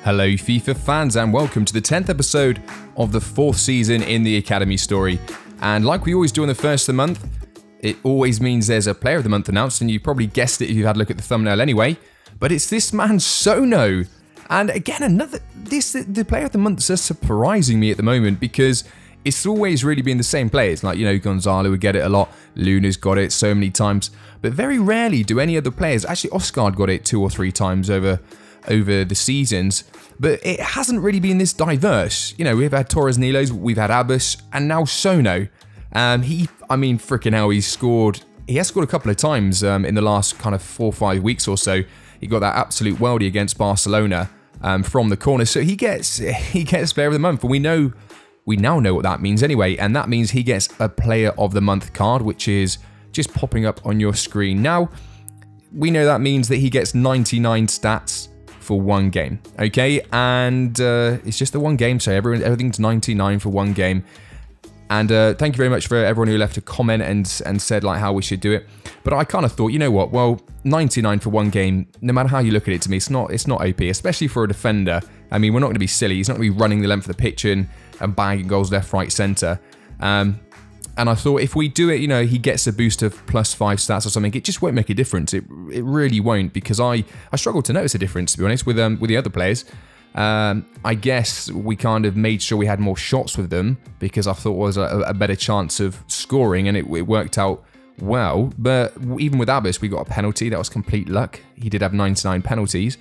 Hello FIFA fans and welcome to the 10th episode of the 4th season in the Academy story. And like we always do in the first of the month, it always means there's a player of the month announced, and you probably guessed it if you had a look at the thumbnail anyway, but it's this man Sono. And again, the player of the months are surprising me at the moment because it's always really been the same players. Like, you know, Gonzalo would get it a lot, Luna's got it so many times, but very rarely do any other players. Actually, Oscar got it 2 or 3 times over the seasons, but it hasn't really been this diverse. You know, we've had Torres Nilos, we've had Abbas, and now Sono. Freaking hell, he has scored a couple of times in the last kind of 4 or 5 weeks or so. He got that absolute worldie against Barcelona from the corner, so he gets player of the month, and we now know what that means anyway, and that means he gets a player of the month card, which is just popping up on your screen now. We know that means that he gets 99 stats for 1 game, okay? And it's just the 1 game, so everything's 99 for 1 game. And thank you very much for everyone who left a comment and said like how we should do it. But I kind of thought, you know what? Well, 99 for 1 game, no matter how you look at it, to me, it's not OP, especially for a defender. I mean, we're not going to be silly. He's not going to be running the length of the pitch and bagging goals left, right, centre. And I thought if we do it, you know, he gets a boost of +5 stats or something, it just won't make a difference. It really won't, because I struggled to notice a difference, to be honest, with the other players. I guess we kind of made sure we had more shots with them because I thought it was a better chance of scoring, and it worked out well. But even with Abbas, we got a penalty. That was complete luck. He did have 99 penalties,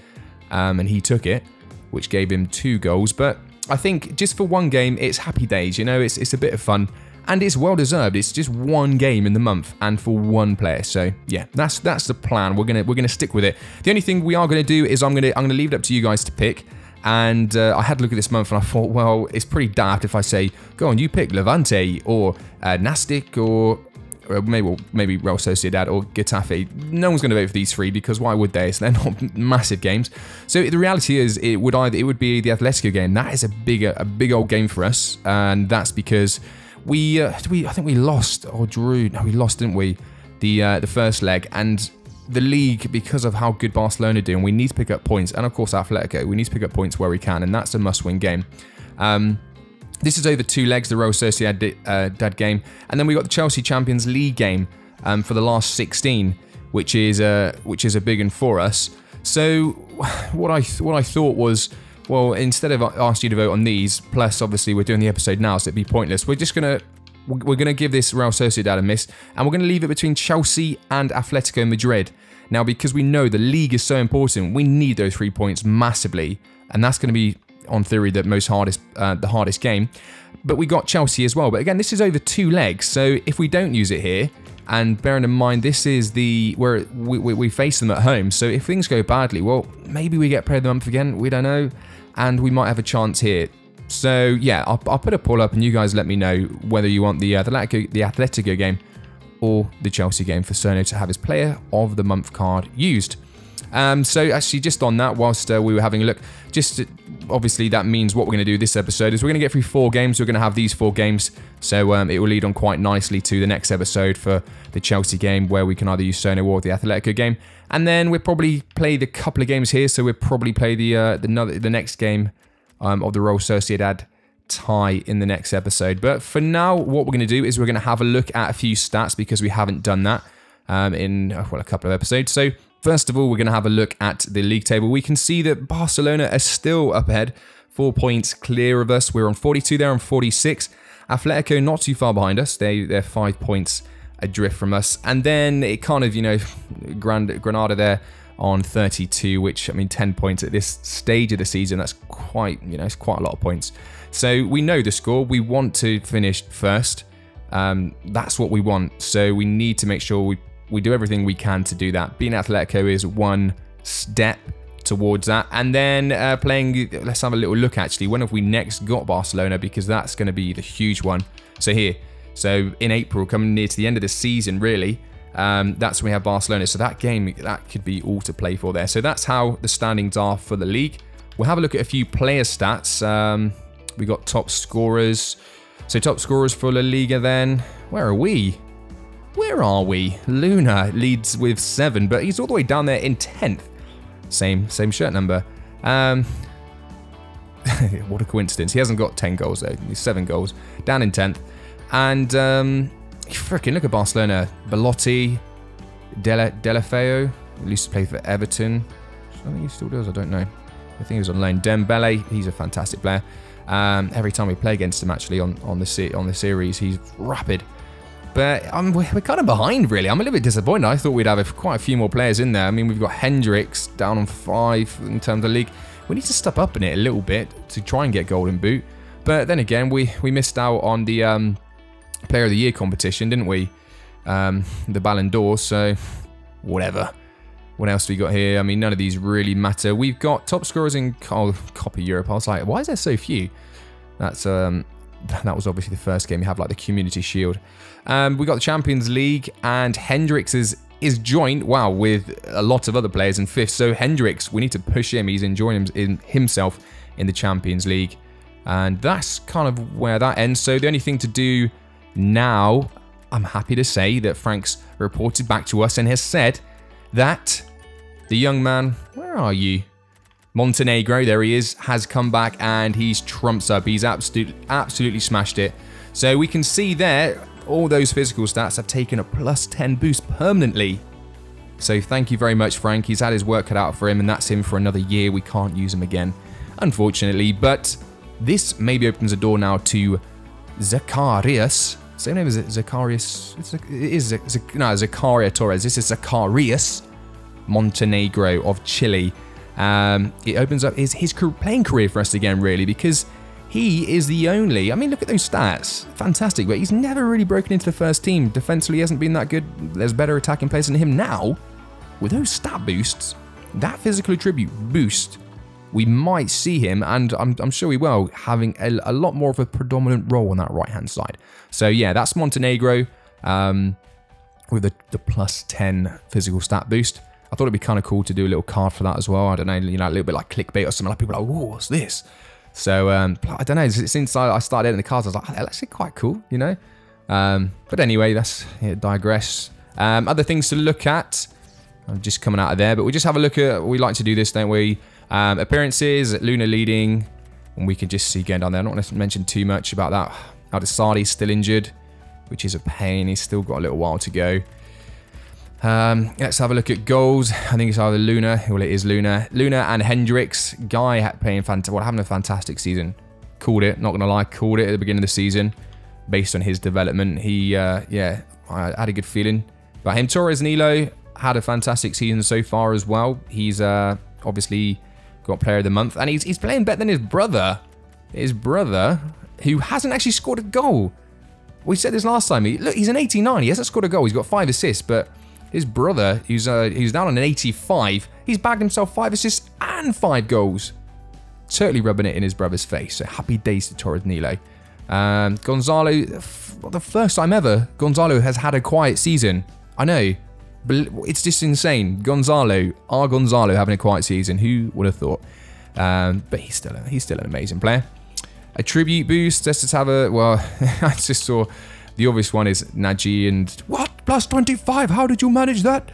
and he took it, which gave him 2 goals. But I think just for 1 game, it's happy days. You know, it's a bit of fun. And it's well deserved. It's just 1 game in the month and for 1 player. So yeah, that's the plan. We're gonna stick with it. The only thing we are gonna do is I'm gonna leave it up to you guys to pick. And I had a look at this month and I thought, well, it's pretty daft if I say, go on, you pick Levante or Nastic or maybe Real Sociedad or Getafe. No one's going to vote for these 3 because why would they? So they're not massive games. So the reality is it would be the Atletico game. That is a big old game for us, and that's because I think we lost or drew. No, we lost, didn't we? The first leg, and the league, because of how good Barcelona are doing, we need to pick up points, and of course Atletico, we need to pick up points where we can, and that's a must-win game. This is over 2 legs, the Real Sociedad game, and then we got the Chelsea Champions League game for the last 16, which is a big one for us. So what I thought was, well, instead of asking you to vote on these, plus obviously we're doing the episode now, so it'd be pointless. We're gonna give this Real Sociedad a miss, and we're gonna leave it between Chelsea and Atletico Madrid. Now, because we know the league is so important, we need those 3 points massively, and that's gonna be, on theory, the hardest game. But we got Chelsea as well. But again, this is over 2 legs, so if we don't use it here, and bearing in mind this is where we face them at home, so if things go badly, well, maybe we get player of the month again. We don't know, and we might have a chance here. So yeah, I'll put a poll up and you guys let me know whether you want the Atletico game or the Chelsea game for Sono to have his player of the month card used. So actually, just on that, whilst we were having a look, obviously that means what we're going to do this episode is we're going to get through 4 games. We're going to have these 4 games, so it will lead on quite nicely to the next episode for the Chelsea game, where we can either use Sono or the Atletico game, and then we'll probably play the couple of games here. So we'll probably play the next game of the Real Sociedad tie in the next episode. But for now, what we're going to do is we're going to have a look at a few stats because we haven't done that in a couple of episodes. So first of all, we're going to have a look at the league table. We can see that Barcelona are still up ahead, 4 points clear of us. We're on 42, they're on 46. Atletico not too far behind us. They're 5 points adrift from us. And then it kind of, you know, Granada there on 32, which, I mean, 10 points at this stage of the season, that's quite, you know, it's quite a lot of points. So we know the score. We want to finish first. That's what we want. So we need to make sure we do everything we can to do that. Being Atletico is 1 step towards that. And then let's have a little look actually. When have we next got Barcelona? Because that's going to be the huge one. So here, so in April, coming near to the end of the season, really, that's when we have Barcelona. So that game, that could be all to play for there. So that's how the standings are for the league. We'll have a look at a few player stats. We got top scorers. So top scorers for La Liga then. Where are we? Where are we? Luna leads with 7, but he's all the way down there in 10th. Same shirt number. What a coincidence. He hasn't got 10 goals, though. He's 7 goals. Down in 10th. And, freaking look at Barcelona. Belotti, Delafeu, at least played for Everton. I think he still does, I don't know. I think he was on loan. Dembele, he's a fantastic player. Every time we play against him, actually, on the series, he's rapid. But we're kind of behind, really. I'm a little bit disappointed. I thought we'd have quite a few more players in there. I mean, we've got Hendricks down on 5 in terms of league. We need to step up in it a little bit to try and get Golden Boot. But then again, we missed out on the Player of the Year competition, didn't we? The Ballon d'Or, so whatever. What else do we got here? I mean, none of these really matter. We've got top scorers in Copa Europe. I was like, why is there so few? That's that was obviously the first game. You have like the Community Shield. We got the Champions League, and Hendricks is joint, wow, with a lot of other players in 5th. So Hendricks, we need to push him. He's enjoying himself in the Champions League. And that's kind of where that ends. So the only thing to do now, I'm happy to say that Frank's reported back to us and has said that the young man, where are you? Montenegro, there he is, has come back and he's trumps up. He's absolutely smashed it. So we can see there, all those physical stats have taken a +10 boost permanently. So thank you very much, Frank. He's had his work cut out for him, and that's him for another year. We can't use him again, unfortunately. But this maybe opens a door now to Zacharias. Same name as Zacharias. Zakaria Torres. This is Zacharias Montenegro of Chile. It opens up his playing career for us again, really, because he is the only... I mean, look at those stats. Fantastic, but he's never really broken into the first team. Defensively, he hasn't been that good. There's better attacking players than him now. With those stat boosts, that physical attribute boost, we might see him, and I'm sure we will, having a lot more of a predominant role on that right-hand side. So, yeah, that's Montenegro with the +10 physical stat boost. I thought it'd be kind of cool to do a little card for that as well. I don't know, you know, a little bit like clickbait or something. Like people are like, "Whoa, what's this?" So I don't know. Since I started editing the cards, I was like, oh, that's actually quite cool, you know. But anyway, that's digress. Other things to look at. I'm just coming out of there, but we just have a look at. We like to do this, don't we? Appearances, Luna leading, and we can just see going down there. I'm not going to mention too much about that. Adesadi's still injured, which is a pain. He's still got a little while to go. Let's have a look at goals. I think it's either Luna. Well, it is Luna. Luna and Hendricks. Guy having a fantastic season. Called it. Not going to lie. Called it at the beginning of the season. Based on his development. He, yeah, I had a good feeling about him. Torres Nilo had a fantastic season so far as well. He's obviously got Player of the Month. And he's playing better than his brother. His brother, who hasn't actually scored a goal. We said this last time. Look, he's an 89. He hasn't scored a goal. He's got 5 assists, but... his brother, who's down on an 85, he's bagged himself 5 assists and 5 goals. Totally rubbing it in his brother's face. So happy days to Torres Nilo. Gonzalo, the first time ever, Gonzalo has had a quiet season. I know, but it's just insane. Our Gonzalo having a quiet season. Who would have thought? But he's still an amazing player. A tribute boost. Let's just have a, well, I just saw... the obvious one is Nagy and... what? +25? How did you manage that?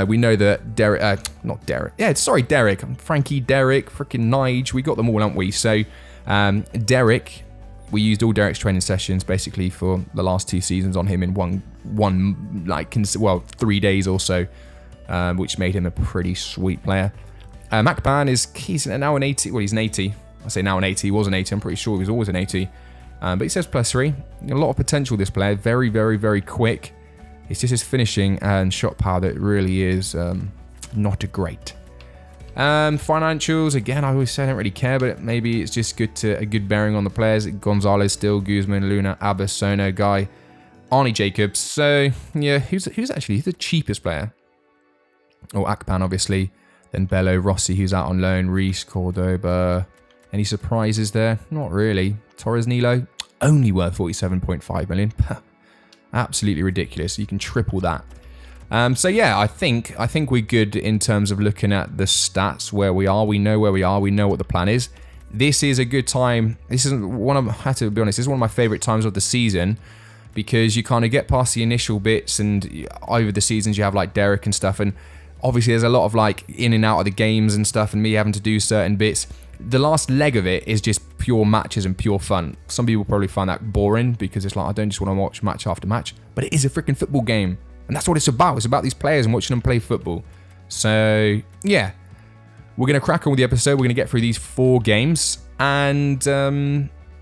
We know that Derek... not Derek. Yeah, sorry, Derek. Frankie, Derek, freaking Nige. We got them all, haven't we? So, Derek... we used all Derek's training sessions, basically, for the last 2 seasons on him in one like, 3 days or so. Which made him a pretty sweet player. Macpan he's now an 80... well, he's an 80. I say now an 80. He was an 80. I'm pretty sure he was always an 80. But he says +3. A lot of potential, this player. Very, very, very quick. It's just his finishing and shot power that really is not great. Financials, again, I always say I don't really care, but maybe it's just a good bearing on the players. Gonzalez still, Guzman, Luna, Abbas, Sono, Guy, Arnie Jacobs. So, yeah, who's the cheapest player? Oh, Akpan, obviously. Then Bello, Rossi, who's out on loan. Reese, Cordoba. Any surprises there? Not really. Torres Nilo, only worth 47.5 million. Absolutely ridiculous. You can triple that. So yeah, I think we're good in terms of looking at the stats where we are. We know where we are. We know what the plan is. This is a good time. This is I have to be honest. This is one of my favorite times of the season because you kind of get past the initial bits, and over the seasons you have like Derek and stuff, and obviously there's a lot of like in and out of the games and stuff, and me having to do certain bits. the last leg of it is just pure matches and pure fun. Some people probably find that boring because it's like, I don't just want to watch match after match. But it is a freaking football game. And that's what it's about. It's about these players and watching them play football. So, yeah. We're going to crack on with the episode. We're going to get through these 4 games. And,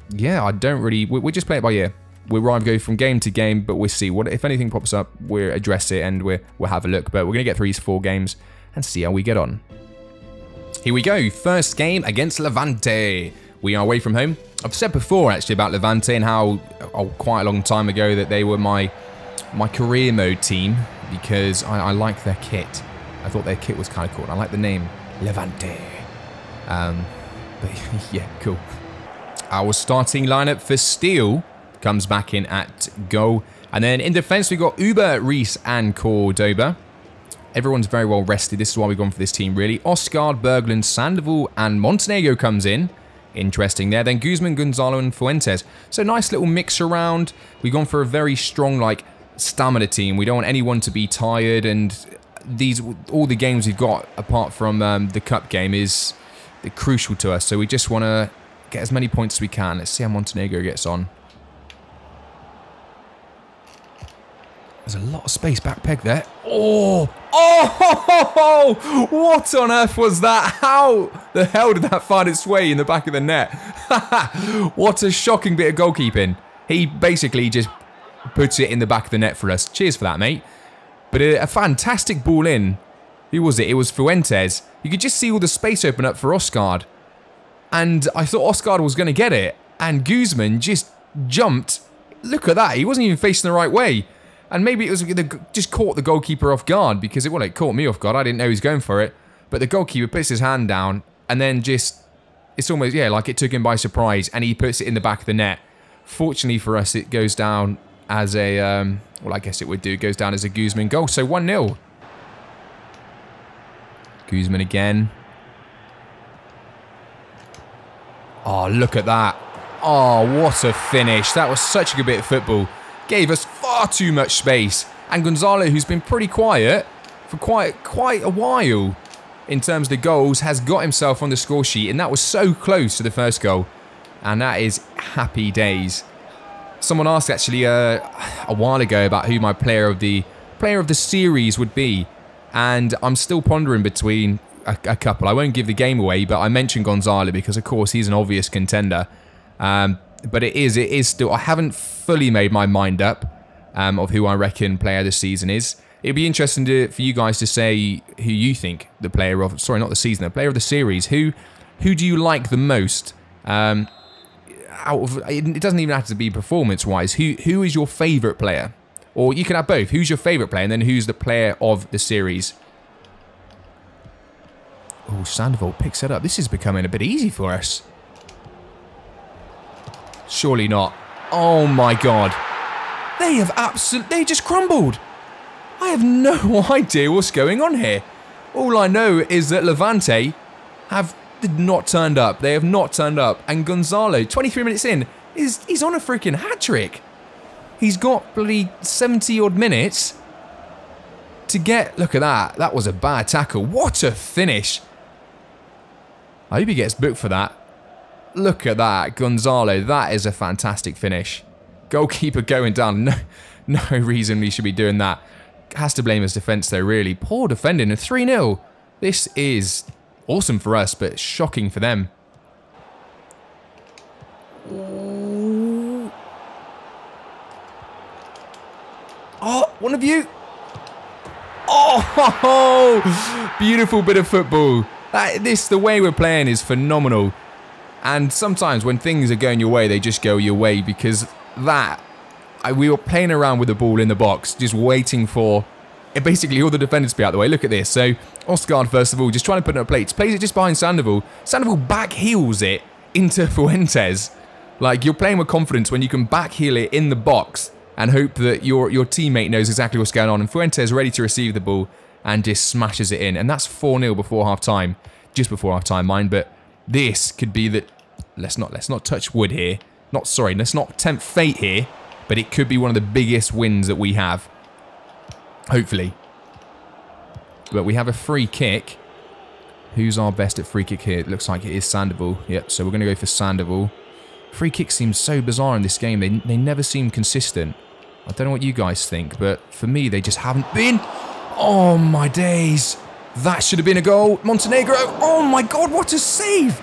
yeah, I don't really... We just play it by ear. We'll either go from game to game, but we'll see. What if anything pops up, we'll address it and we'll have a look. But we're going to get through these 4 games and see how we get on. Here we go. First game against Levante. We are away from home. I've said before, actually, about Levante and how quite a long time ago that they were my career mode team because I like their kit. I thought their kit was kind of cool. I like the name Levante. But yeah, cool. Our starting lineup for Steel comes back in at goal. And then in defense, we've got Uber, Reese, and Cordoba. Everyone's very well rested. This is why we've gone for this team, really. Oscar, Berglund, Sandoval, and Montenegro comes in. Interesting there. Then Guzman, Gonzalo, and Fuentes. So nice little mix around. We've gone for a very strong, like, stamina team. We don't want anyone to be tired. And all the games we've got, apart from the cup game, is crucial to us. So we just want to get as many points as we can. Let's see how Montenegro gets on. There's a lot of space back peg there. Oh! Oh! What on earth was that? How the hell did that find its way in the back of the net? What a shocking bit of goalkeeping. He basically just puts it in the back of the net for us. Cheers for that, mate. But a fantastic ball in. Who was it? It was Fuentes. You could just see all the space open up for Oscar. And I thought Oscar was going to get it. And Guzman just jumped. Look at that. He wasn't even facing the right way. And maybe it was just caught the goalkeeper off guard because it caught me off guard. I didn't know he was going for it. But the goalkeeper puts his hand down and then just, it's almost, yeah, like it took him by surprise and he puts it in the back of the net. Fortunately for us, it goes down as a, well, I guess it would do. It goes down as a Guzman goal. So 1-0. Guzman again. Oh, look at that. Oh, what a finish. That was such a good bit of football. Gave us far too much space. And Gonzalo, who's been pretty quiet for quite a while in terms of the goals, has got himself on the score sheet. And that was so close to the first goal. And that is happy days. Someone asked actually a while ago about who my player of the series would be. And I'm still pondering between a couple. I won't give the game away, but I mentioned Gonzalo because, of course, he's an obvious contender. But it is still... I haven't fully made my mind up of who I reckon player of the season is. It'd be interesting for you guys to say who you think the player of... Sorry, not the season. The player of the series. Who do you like the most? It doesn't even have to be performance-wise. Who is your favourite player? Or you can have both. Who's your favourite player and then who's the player of the series? Oh, Sandoval picks it up. This is becoming a bit easy for us. Surely not. Oh my god. They just crumbled. I have no idea what's going on here. All I know is that Levante did not turned up. They have not turned up. And Gonzalo, 23 minutes in, he's on a freaking hat-trick. He's got bloody 70-odd minutes to get... Look at that. That was a bad tackle. What a finish. I hope he gets booked for that. Look at that. Gonzalo, that is a fantastic finish. Goalkeeper going down. No reason we should be doing that. Has to blame his defence though, really. Poor defending. A 3-0. This is awesome for us, but shocking for them. Oh, one of you. Oh, beautiful bit of football. The way we're playing is phenomenal. And sometimes when things are going your way, they just go your way because we were playing around with the ball in the box, just waiting for basically all the defenders to be out of the way. Look at this. So Oscar, first of all, just trying to put it on plates. Plays it just behind Sandoval. Sandoval back heels it into Fuentes. Like, you're playing with confidence when you can back heel it in the box and hope that your teammate knows exactly what's going on. And Fuentes ready to receive the ball and just smashes it in. And that's 4-0 before half-time. Just before half-time, mind. But this could be the... Let's not touch wood here. Let's not tempt fate here. But it could be one of the biggest wins that we have. Hopefully. But we have a free kick. Who's our best at free kick here? It looks like it is Sandoval. Yep, so we're going to go for Sandoval. Free kicks seem so bizarre in this game. They never seem consistent. I don't know what you guys think, but for me, they just haven't been. Oh, my days. That should have been a goal. Montenegro. Oh, my God, what a save.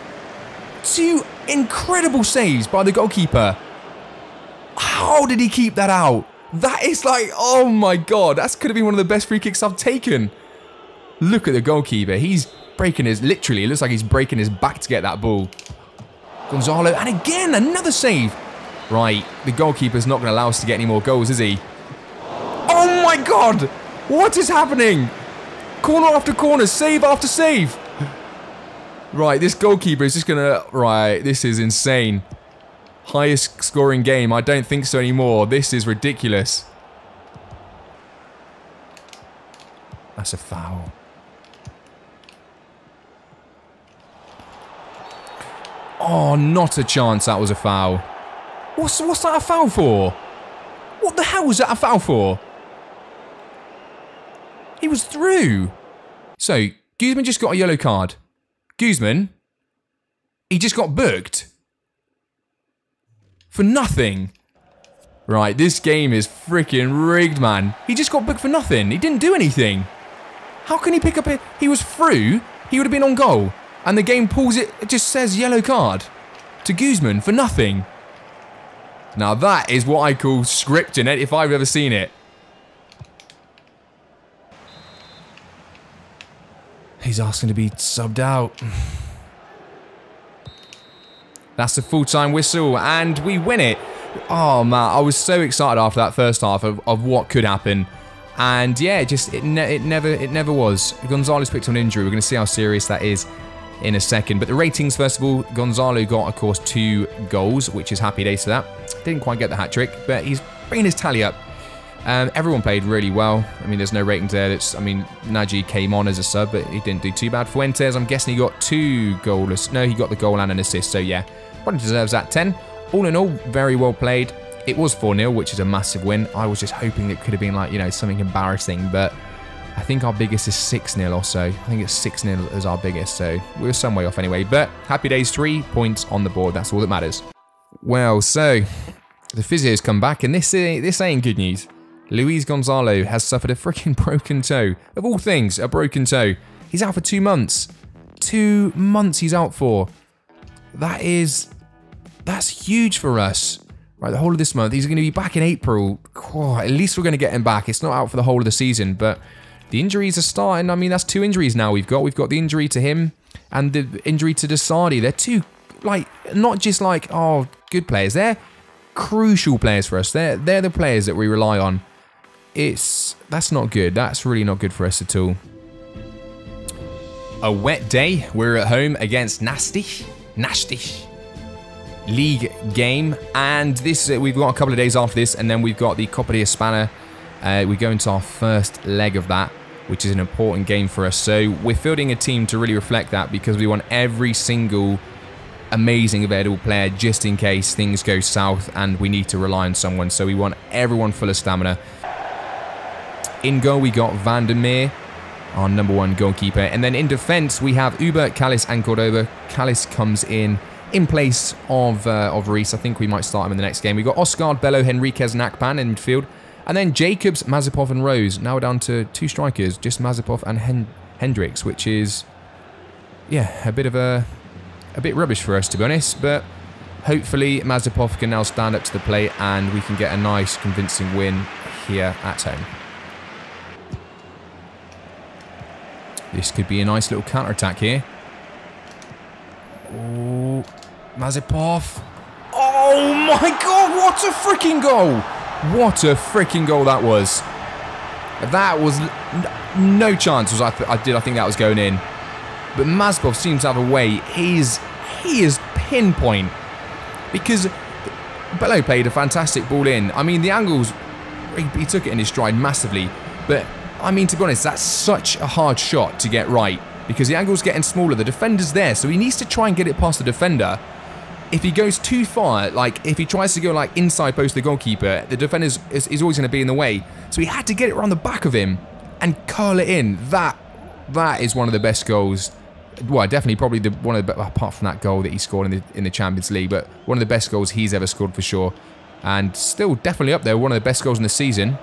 2 incredible saves by the goalkeeper. How did he keep that out? That is like, oh, my God. That could have been one of the best free kicks I've taken. Look at the goalkeeper. He's breaking his, literally, it looks like he's breaking his back to get that ball. Gonzalo, and again, another save. Right, the goalkeeper's not going to allow us to get any more goals, is he? Oh my God! What is happening? Corner after corner, save after save. Right, this goalkeeper is just going to... Right, this is insane. Highest scoring game. I don't think so anymore. This is ridiculous. That's a foul. Oh, not a chance that was a foul. What's that a foul for? What the hell was that a foul for? He was through. So, Guzman just got a yellow card. Guzman? He just got booked. For nothing. Right, this game is freaking rigged, man. He just got booked for nothing. He didn't do anything. How can he pick up it? He was through. He would have been on goal. And the game pulls it, it just says yellow card to Guzman for nothing. Now that is what I call scripting it if I've ever seen it. He's asking to be subbed out. That's the full-time whistle and we win it. Oh man, I was so excited after that first half of what could happen. And yeah, it never was. Gonzalo's picked on injury. We're going to see how serious that is in a second. But the ratings, first of all, Gonzalo got, of course, 2 goals, which is happy days for that. Didn't quite get the hat-trick, but he's bringing his tally up. Everyone played really well. I mean, there's no ratings there. Nagy came on as a sub, but he didn't do too bad. Fuentes, I'm guessing he got 2 goalless. No, he got the goal and an assist, so yeah. Probably deserves that 10. All in all, very well played. It was 4-0, which is a massive win. I was just hoping it could have been like, you know, something embarrassing, but I think our biggest is 6-0 or so. I think it's 6-0 as our biggest, so we were some way off anyway. But happy days, 3 points on the board. That's all that matters. Well, so the physio's come back, and this ain't good news. Luis Gonzalo has suffered a freaking broken toe. Of all things, a broken toe. He's out for 2 months. 2 months he's out for. That's huge for us. Right, the whole of this month. He's going to be back in April. Oh, at least we're going to get him back. It's not out for the whole of the season, but the injuries are starting. I mean, that's 2 injuries now we've got. We've got the injury to him and the injury to Desardi. They're 2, like, not just like, oh, good players. They're crucial players for us. They're the players that we rely on. That's not good. That's really not good for us at all. A wet day. We're at home against Nasty League game, and this we've got a couple of days after this, and then we've got the Copa de España. We go into our first leg of that, which is an important game for us. So we're fielding a team to really reflect that, because we want every single amazing available player just in case things go south and we need to rely on someone. So we want everyone full of stamina. In goal, we got Van der Meer, our #1 goalkeeper, and then in defense we have Uber, Callis, and Cordoba. Callis comes in place of Reese. I think we might start him in the next game. We've got Oscar, Bello, Henriquez, and Akpan in midfield. And then Jacobs, Mazepov, and Rose. Now we're down to 2 strikers, just Mazepov and Hendricks, which is, yeah, a bit rubbish for us, to be honest. But hopefully Mazepov can now stand up to the plate and we can get a nice, convincing win here at home. This could be a nice little counter-attack here. Oh, Mazepov. Oh my God, what a freaking goal. What a freaking goal that was. That was no chance. I think that was going in. But Mazepov seems to have a way. He is pinpoint. Because Bello played a fantastic ball in. I mean, the angles, he took it in his stride massively. But, I mean, to be honest, that's such a hard shot to get right. Because the angle's getting smaller, the defender's there, so he needs to try and get it past the defender. If he goes too far, like if he tries to go like inside post the goalkeeper, the defender is always going to be in the way. So he had to get it around the back of him and curl it in. That is one of the best goals well, definitely probably one of the, apart from that goal that he scored in the Champions League, but one of the best goals he's ever scored for sure. And still definitely up there, one of the best goals in the season.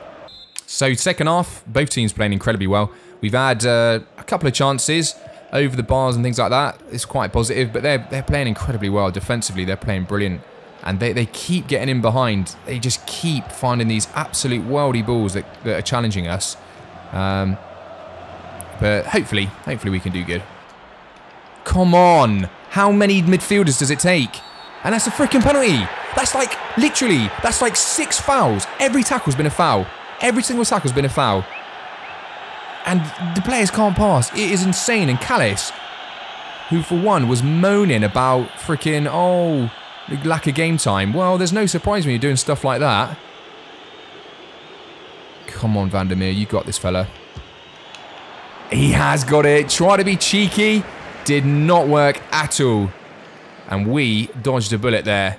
So second half, both teams playing incredibly well. We've had a couple of chances over the bars and things like that. It's quite positive, but they're playing incredibly well. Defensively, they're playing brilliant. And they keep getting in behind. They just keep finding these absolute worldy balls that are challenging us. But hopefully we can do good. Come on. How many midfielders does it take? And that's a freaking penalty. That's like, literally, that's like 6 fouls. Every tackle's been a foul. Every single tackle's been a foul. And the players can't pass. It is insane. And Callis, who for one was moaning about freaking, oh, the lack of game time. Well, there's no surprise when you're doing stuff like that. Come on, Vandermeer. You got this, fella. He has got it. Try to be cheeky. Did not work at all. And we dodged a bullet there.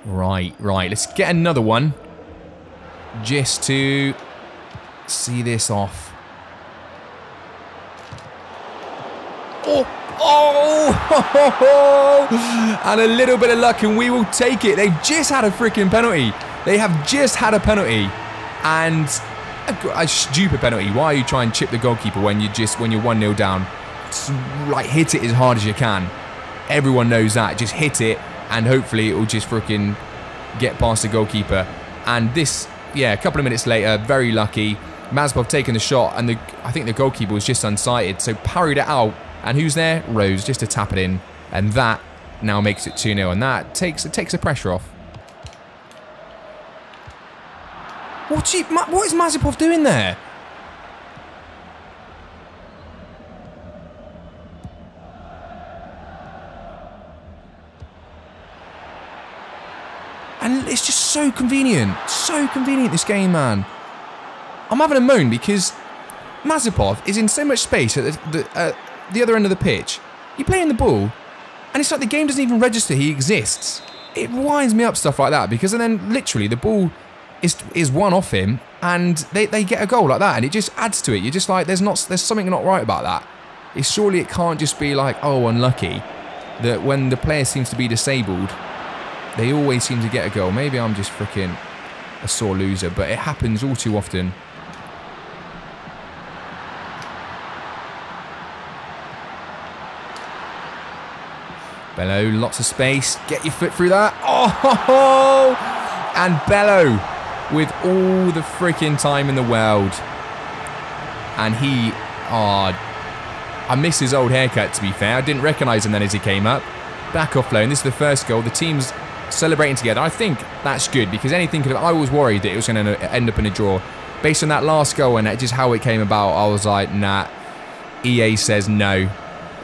Right. Let's get another one. Just to see this off. Oh! And a little bit of luck and we will take it. They've just had a freaking penalty. They have just had a penalty. And a stupid penalty. Why are you trying to chip the goalkeeper when you're 1-0 down? Just, like, hit it as hard as you can. Everyone knows that. Just hit it and hopefully it will just freaking get past the goalkeeper. And this, yeah, a couple of minutes later, very lucky. Mazepov taking the shot and I think the goalkeeper was just unsighted. So parried it out. And who's there? Rose, just to tap it in. And that now makes it 2-0. And that takes the pressure off. What is Mazepov doing there? And it's just so convenient. So convenient, this game, man. I'm having a moan because Mazepov is in so much space at the other end of the pitch. You're playing the ball, and it's like the game doesn't even register he exists. It winds me up, stuff like that, because then literally the ball is one off him, and they get a goal like that, and it just adds to it. You're just like, there's something not right about that. Surely it can't just be like, oh, unlucky, that when the player seems to be disabled, they always seem to get a goal. Maybe I'm just freaking a sore loser, but it happens all too often. Bello, lots of space. Get your foot through that. Oh! And Bello with all the freaking time in the world. And he... Oh, I miss his old haircut, to be fair. I didn't recognise him then as he came up. Back off low. And this is the first goal. The team's celebrating together. I think that's good because anything could have... I was worried that it was going to end up in a draw. Based on that last goal and just how it came about, I was like, nah. EA says no.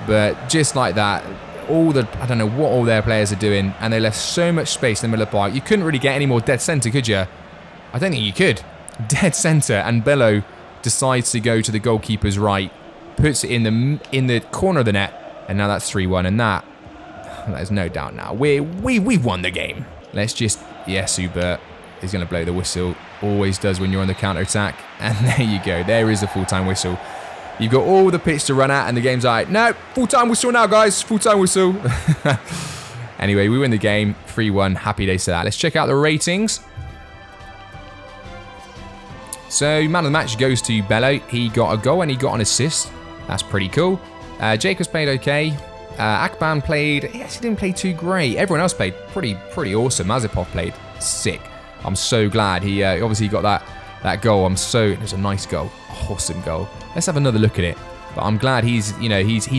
But just like that... I don't know what all their players are doing, and they left so much space in the middle of the park. You couldn't really get any more dead centre, could you? I don't think you could. Dead centre, and Bello decides to go to the goalkeeper's right, puts it in the corner of the net, and now that's 3-1, and there's no doubt now. We've won the game. Let's just, yes, Hubert is going to blow the whistle. Always does when you're on the counter-attack, and there you go. There is the full-time whistle. You've got all the pitch to run at, and the game's like, no, full-time whistle now, guys. Full-time whistle. Anyway, we win the game. 3-1. Happy days to that. Let's check out the ratings. So, man of the match goes to Bello. He got a goal and he got an assist. That's pretty cool. Jacobs played okay. Akban played... He actually didn't play too great. Everyone else played pretty awesome. Mazepov played sick. I'm so glad he obviously got that goal. It was a nice goal. Awesome goal. Let's have another look at it. But I'm glad he's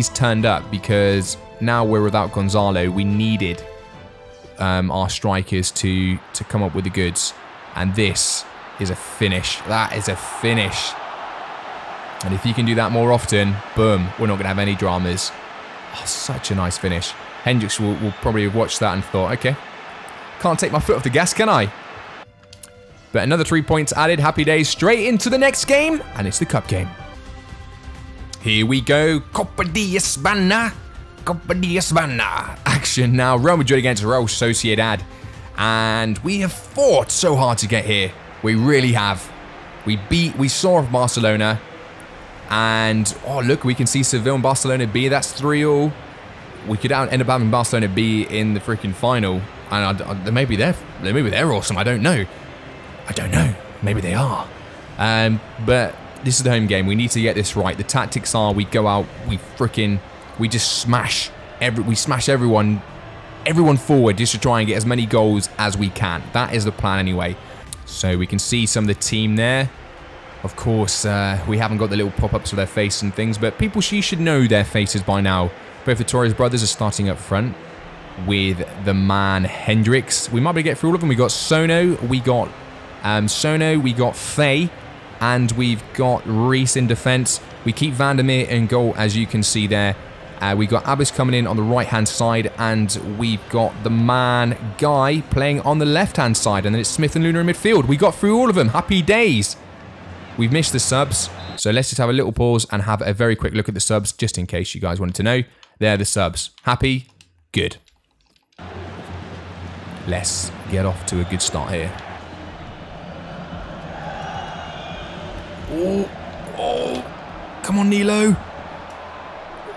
turned up because now we're without Gonzalo. We needed our strikers to come up with the goods. And this is a finish. That is a finish. And if you can do that more often, boom, we're not going to have any dramas. Oh, such a nice finish. Hendricks will probably have watched that and thought, okay, can't take my foot off the gas, can I? But another 3 points added. Happy days. Straight into the next game. And it's the cup game. Here we go. Copa de España. Copa de España. Action now. Real Madrid against Real Sociedad. And we have fought so hard to get here. We really have. We saw off Barcelona. And, oh, look, we can see Seville and Barcelona B. That's 3-all. We could end up having Barcelona B in the freaking final. And maybe they're awesome. I don't know. Maybe they are. But this is the home game. We need to get this right. The tactics are we go out, we just smash everyone forward just to try and get as many goals as we can. That is the plan anyway. So we can see some of the team there. Of course, we haven't got the little pop-ups of their face and things, but people, you should know their faces by now. Both the Torres brothers are starting up front with the man Hendricks. We might be able to get through all of them. We got Sono, we got Faye, and we've got Reese in defence. We keep Vandermeer in goal, as you can see there. We got Abbas coming in on the right-hand side, and we've got the man Guy playing on the left-hand side, and then it's Smith and Luna in midfield. We got through all of them. Happy days. We've missed the subs, so let's just have a little pause and have a very quick look at the subs, just in case you guys wanted to know. They're the subs. Happy? Good. Let's get off to a good start here. Oh, come on, Nilo.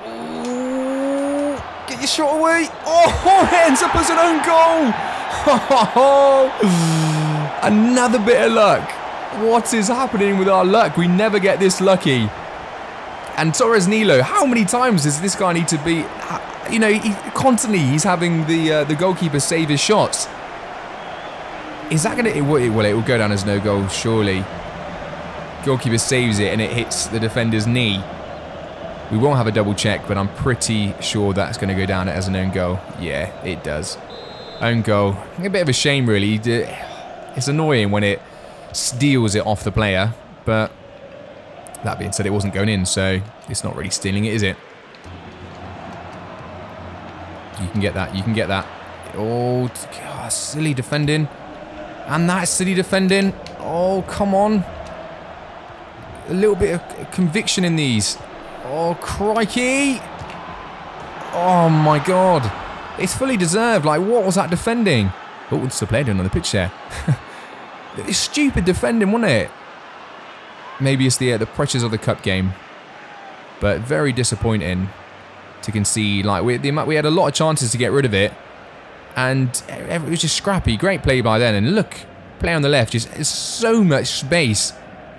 Oh, get your shot away. Oh, it ends up as an own goal. Another bit of luck. What is happening with our luck? We never get this lucky. And Torres Nilo, how many times does this guy need to be... You know, constantly he's having the goalkeeper save his shots. Is that going to... Well, it will go down as no goal, surely. Goalkeeper saves it and it hits the defender's knee. We won't have a double check, but I'm pretty sure that's going to go down as an own goal. Yeah, it does. Own goal. A bit of a shame, really. It's annoying when it steals it off the player, but that being said, it wasn't going in, so it's not really stealing it, is it? You can get that. You can get that. Oh, God, silly defending. And that's silly defending. Oh, come on. A little bit of conviction in these. Oh, crikey. Oh, my God. It's fully deserved. Like, what was that defending? Oh, what's the player doing on the pitch there? It's stupid defending, wasn't it? Maybe it's the pressures of the cup game. But very disappointing to concede. Like, we had a lot of chances to get rid of it. And it was just scrappy. Great play by then. And look, play on the left. Just so much space.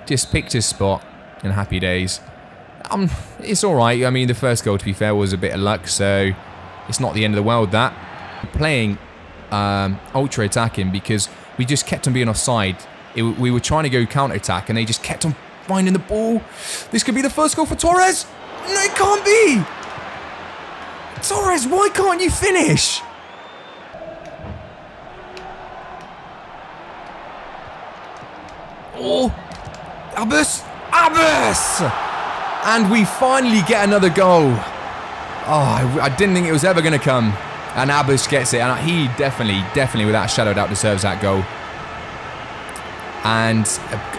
Just picked his spot. And happy days. It's alright. I mean, the first goal, to be fair, was a bit of luck. So, it's not the end of the world, that. Playing ultra attacking because we just kept on being offside. We were trying to go counter-attack and they just kept on finding the ball. This could be the first goal for Torres. No, it can't be. Torres, why can't you finish? Oh, Abbas. And we finally get another goal. Oh, I didn't think it was ever going to come. And Abbas gets it, and he definitely, without a shadow of doubt, deserves that goal. And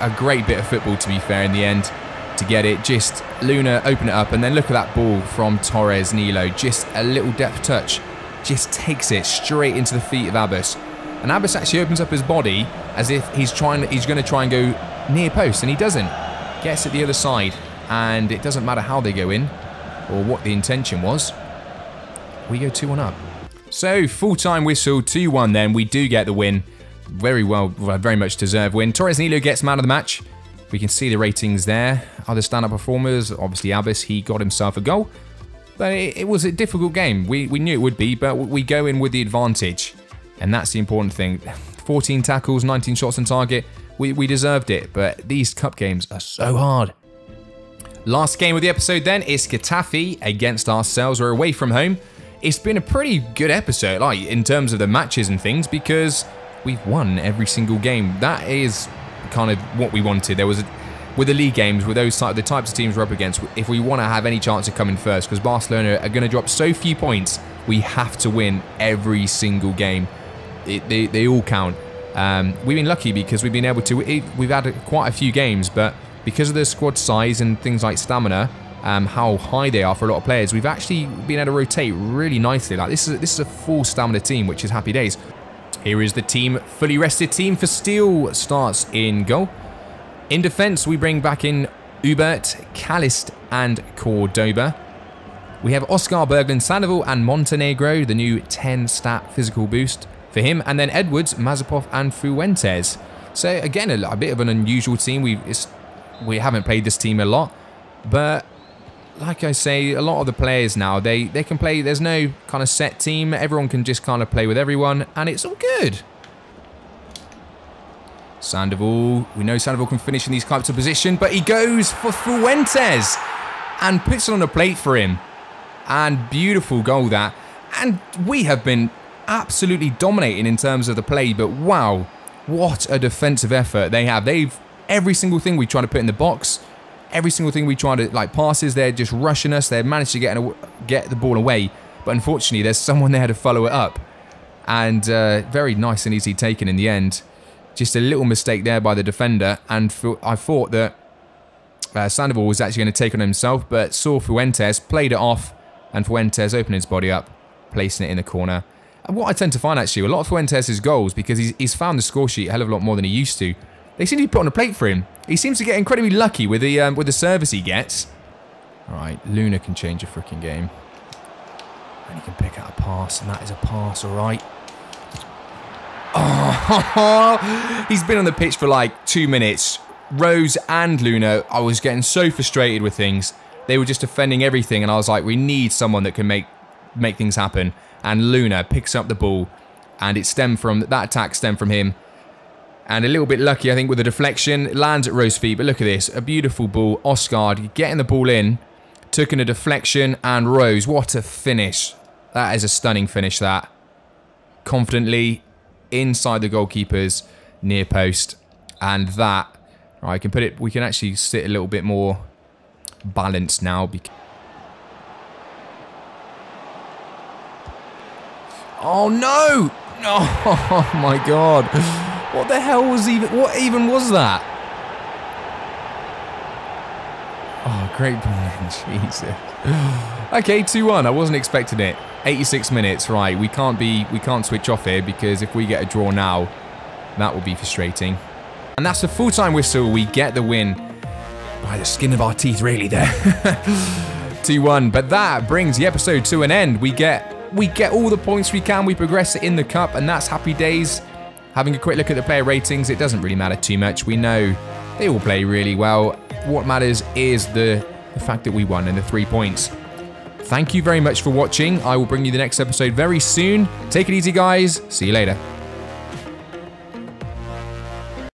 a great bit of football, to be fair, in the end, to get it. Just Luna open it up, and then look at that ball from Torres Nilo. Just a little depth touch. Just takes it straight into the feet of Abbas. And Abbas actually opens up his body as if he's going to try and go near post, and he doesn't. Gets it the other side, and it doesn't matter how they go in or what the intention was. We go 2-1 up. So, full-time whistle, 2-1 then. We do get the win. Very well, very much deserved win. Torres Nilo gets man of the match. We can see the ratings there. Other stand-up performers, obviously Abbas, he got himself a goal. But it was a difficult game. We knew it would be, but we go in with the advantage. And that's the important thing. 14 tackles, 19 shots on target. We deserved it, but these cup games are so hard. Last game of the episode then is Getafe against ourselves. We're away from home. It's been a pretty good episode, like in terms of the matches and things, because we've won every single game. That is kind of what we wanted. There was with the league games, with the types of teams we're up against, if we want to have any chance of coming first, because Barcelona are going to drop so few points, we have to win every single game. They all count. We've been lucky because we've been able to. We've had quite a few games, but because of the squad size and things like stamina, how high they are for a lot of players, we've actually been able to rotate really nicely. Like this is a full stamina team, which is happy days. Here is the team, fully rested team for Steel starts in goal. In defense, we bring back in Hubert, Calist, and Cordoba. We have Oscar, Berglund, Sandoval, and Montenegro, the new 10-stat physical boost for him. And then Edwards, Mazepov, and Fuentes. So again, a bit of an unusual team. We haven't played this team a lot, but like I say, a lot of the players now, they can play. There's no kind of set team. Everyone can just kind of play with everyone, and it's all good. Sandoval, we know Sandoval can finish in these types of position, but he goes for Fuentes and puts it on a plate for him. And beautiful goal that. And we have been absolutely dominating in terms of the play, but wow, what a defensive effort they have. Every single thing we try to put in the box, every single thing we try to, like passes, they're just rushing us. They've managed to get the ball away, but unfortunately there's someone there to follow it up. And very nice and easy taken in the end. Just a little mistake there by the defender, and I thought that Sandoval was actually going to take on himself, but saw Fuentes, played it off, and Fuentes opened his body up, placing it in the corner. And what I tend to find actually, a lot of Fuentes' goals, because he's found the score sheet a hell of a lot more than he used to, they seem to be put on a plate for him. He seems to get incredibly lucky with the service he gets. All right, Luna can change a freaking game. And he can pick out a pass, and that is a pass, all right. Oh, he's been on the pitch for like 2 minutes. Rose and Luna, I was getting so frustrated with things. They were just defending everything, and I was like, we need someone that can make things happen. And Luna picks up the ball, and it stemmed from that attack stemmed from him. And a little bit lucky, I think, with the deflection. It lands at Rose's feet, but look at this. A beautiful ball. Oscar getting the ball in. Took in a deflection, and Rose. What a finish. That is a stunning finish, that. Confidently inside the goalkeeper's near post. And that, right, I can put it, we can actually sit a little bit more balanced now. Oh, no! Oh, my God. What the hell was what even was that? Oh, great ball. Jesus. Okay, 2-1. I wasn't expecting it. 86 minutes, right. We can't switch off here, because if we get a draw now, that will be frustrating. And that's the full-time whistle. We get the win by the skin of our teeth, really, there. 2-1. But that brings the episode to an end. We get all the points we can. We progress in the cup, and that's happy days. Having a quick look at the player ratings, it doesn't really matter too much. We know they all play really well. What matters is the fact that we won and the 3 points. Thank you very much for watching. I will bring you the next episode very soon. Take it easy, guys. See you later.